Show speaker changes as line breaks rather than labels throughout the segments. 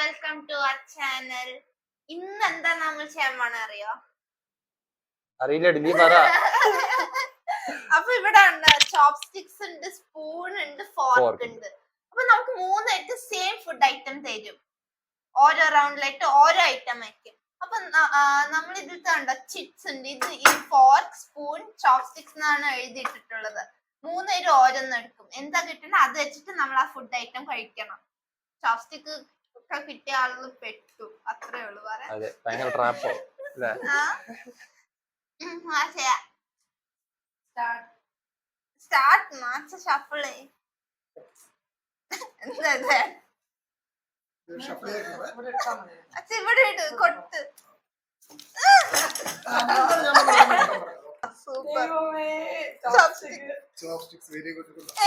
Welcome to our channel. ഇന്ന് എന്താ നമ്മൾ ചെയ്യാൻ പോണ അറിയോ?
അറിയില്ല, നീ പറ.
അപ്പൊ ഇവിടെ ഉണ്ട് ചോപ്സ്റ്റിക്സ് ഉണ്ട്, സ്പൂൺ ഉണ്ട്, ഫോർക്ക് ഉണ്ട്. അപ്പൊ നമുക്ക് മൂന്നായിട്ട് സെയിം ഫുഡ് ഐറ്റം തരും. ഓരോ റൗണ്ടിലായിട്ട് ഓരോ ഐറ്റം ആയിരിക്കും. അപ്പൊ നമ്മൾ ഇതിൽ കണ്ട ചിപ്സ് ഉണ്ട്. ഇത് ഈ ഫോർക്ക്, സ്പൂൺ, ചോപ്സ്റ്റിക്സ് എന്നാണ് എഴുതിയിട്ടുള്ളത്. മൂന്നേരും ഓരോന്ന് എടുക്കും. എന്താ കിട്ടണം അത് വെച്ചിട്ട് നമ്മൾ ആ ഫുഡ് ഐറ്റം കഴിക്കണം. ചോപ്സ്റ്റിക് ഒക്കെ കിട്ടിയ ആളുകൾ പെട്ടു, അത്രേ ഉള്ളു. സ്റ്റാർട്ട് മാച്ച ഷഫിള് എന്താ ഇവിടെ ഇട് കൊടുത്ത്.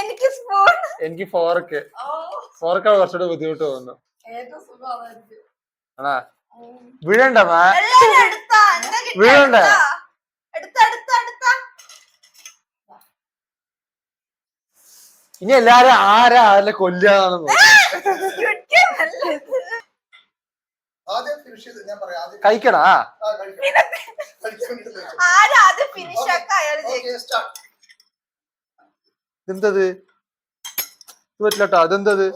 എനിക്ക് സ്പൂൺ,
എനിക്ക് ഫോർക്ക്. ഫോർക്കാണ് കുറച്ചുകൂടെ ബുദ്ധിമുട്ട് തോന്നുന്നു. ആണാ വീഴണ്ട, വീഴണ്ട. ഇനി എല്ലാരും ആരാ ആരെ കൊല്ലാന്ന് കഴിക്കണാ. എന്തത് പറ്റില്ലട്ടോ, അതെന്തത്?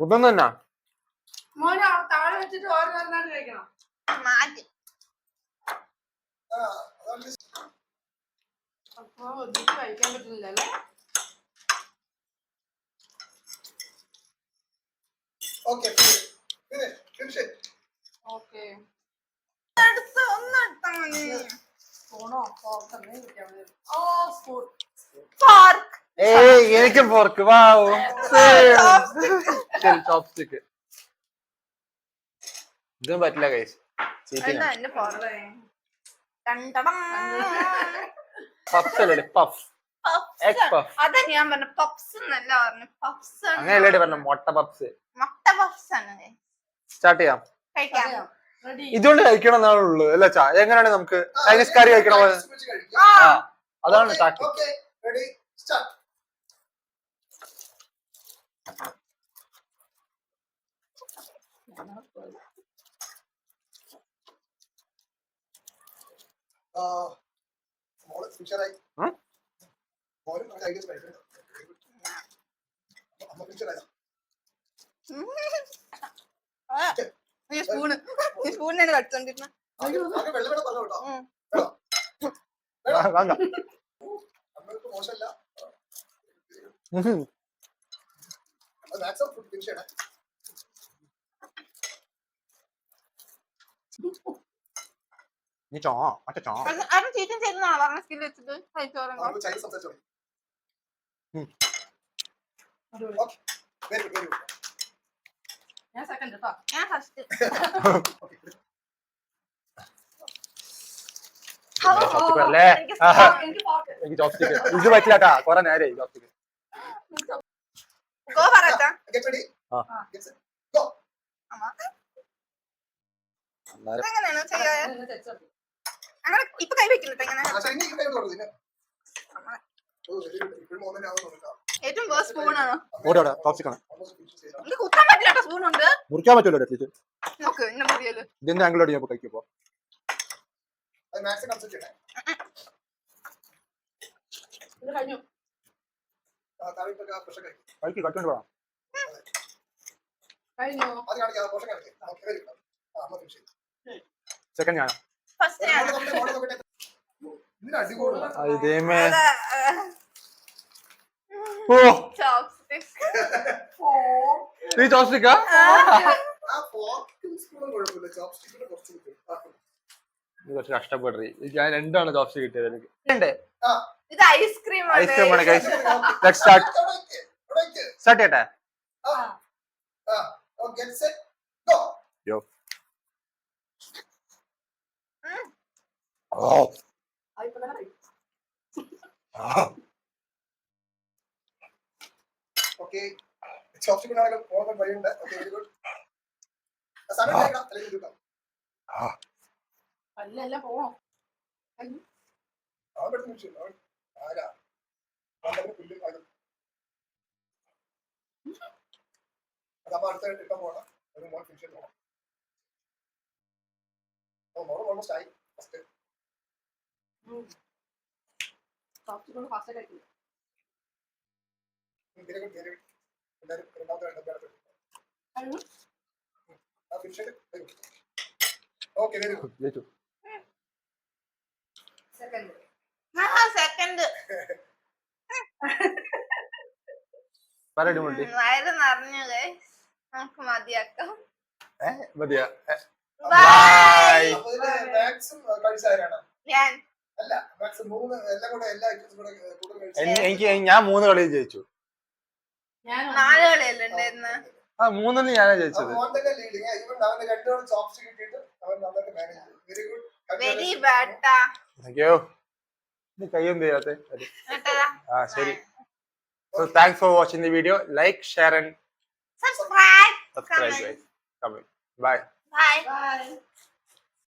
ഇതൊന്നും തന്നെ
താഴെ വെച്ചിട്ട് ഓരോന്നായിട്ട് കഴിക്കണം. അപ്പൊ ഒന്നിച്ച് കഴിക്കാൻ പറ്റുന്നില്ലല്ലേ?
എനിക്കും ഫോർക്ക്. വാവ്, ചോപ്സ്റ്റിക്ക്. ഇതും പറ്റില്ല കൈസ്.
അതാ ഞാൻ പറഞ്ഞ പപ്സ് എന്നല്ല പറഞ്ഞു. പപ്സ്
അങ്ങനെയല്ലേ പറഞ്ഞ? മുട്ട പപ്സ്.
മുട്ട പപ്സ് ആണ്.
സ്റ്റാർട്ട് ചെയ്യാം.
കഴിക്കാം.
ഇതുകൊണ്ട് കഴിക്കണം എന്നാണ് ഉള്ളത് അല്ല? എങ്ങനെയാണ് നമുക്ക് ചൈനീസ് കറി കഴിക്കണ പോലെ? അതാണ് ടാക്ടിക്.
സ്പൂണിനാണ് കളിച്ചോണ്ടിരുന്ന. ചീറ്റും ചെയ്തെന്നാണോ പറഞ്ഞ സ്കിൽ വെച്ചിട്ട് കഴിച്ചോളൂ.
ഞാൻ സെക്കൻഡ് കേട്ടോ.
ഞാൻ ഫസ്റ്റ്.
എനിക്ക് ചോപ്സ്റ്റിക്ക് ഇത് പറ്റില്ലാട്ടാ. കൊറേ നേരായി ചോപ്സ്റ്റിക്ക്.
ഗോ പറയട്ടാ. എങ്ങനെയാണ് ചെയ്യാ? അങ്ങനെ ഇപ്പൊ കൈ വെക്കുന്നുട്ടോ. ഇങ്ങനെ ഏറ്റവും വേസ്റ്റ് സ്പൂണാണോ? എനിക്ക് കുത്താൻ പറ്റില്ല. സ്പൂണുണ്ട്,
മുറിക്കാൻ പറ്റുമല്ലോ.
നോക്ക് ഇന്ന മുറിയല്ലോ.
ഇതിന്റെ ആംഗിളോട് ഞാൻ കഴിക്കുമ്പോ
കഴിഞ്ഞു.
കട്ടുകൊണ്ട് പോകാം.
കഴിഞ്ഞു.
സെക്കൻഡ് ഞാൻ.
ഫസ്റ്റ് ഞാൻ.
ഇതേമേ. ഓ നീ ചോപ്സ്റ്റിക്കാ? കുറച്ച് കഷ്ടപ്പെടറി. ഞാൻ രണ്ടാണ് ചോപ്സ്റ്റിക് കിട്ടിയത് എനിക്ക്.
ഇത് ഐസ്ക്രീം ആണ്.
ഐസ്ക്രീമാണ് ഗൈസ്. Let's start. സ്റ്റാർട്ട് ചെയ്യട്ടെ? യോ.
ഓക്കേ, ചോപ്സ്റ്റിക് ആണെങ്കിൽ പോകാൻ വഴിയുണ്ട്. Okay, very good. സമയം അല്ലെങ്കിൽ കിട്ടാം.
അല്ല പോണോ?
അവൻ പെട്ടെന്ന് വിളിച്ചു അവൻ ആരാ അവന്റെ പുല്ല് അത് അപ്പൊ അടുത്തായിട്ട് ഇപ്പം പോകണം ഒരു മോൾ ഫിനിഷ് പോകണം മോളും ഓൾമോസ്റ്റ് ആയി ഫസ്റ്റ്
സോഫ്റ്റ് കൊണ്ട് ഫാസ്റ്റ് കഴിക്കും
എല്ലാവരും രണ്ടാമത്തെ രണ്ടാമത്തെ
കഴിഞ്ഞു
ആ ഫിനിഷ് ഓക്കെ വെരി ഗുഡ്
ജയിച്ചു.
സെക്കൻഡ്
സെക്കൻഡ്
പറയടി മുട്ടി.
വയറ് നിറഞ്ഞു guys. നമുക്ക് മതിയാക്കാം.
മതിയാ.
ബൈ.
അപ്പൊ ഇതില് മാക്സും കഴിച്ചാരാണ്
ഞാൻ
അല്ല മാക്സ് മൂന്ന് എല്ലാം കൂടെ എല്ലാ ഐറ്റംസും കൂടെ കൂടുതൽ കഴിച്ചു
എനിക്ക് ഞാൻ 3 കളി ജയിച്ചു.
ഞാൻ
4 കളിയല്ലേ ഉണ്ടായിരുന്നെ?
ആ 3 ഞാനാ ജയിച്ചത്.
മോൻ തന്നെ ലീഡിങ് ഇവൻ അവന് രണ്ടോളം ചോപ്സ് കിട്ടിയിട്ട് അവൻ നന്നായിട്ട് മാനേജ് ചെയ്തു വെരി ഗുഡ്
വെരി ബാഡാ.
അയ്യോ ഇത് കയ്യൊന്നും ചെയ്യാത്തെ.
കേട്ടതാ?
ആ ശരി. So thanks for watching the video. Like, share and
Subscribe.
subscribe
Comment.
guys. Comment. Bye.
Bye.
By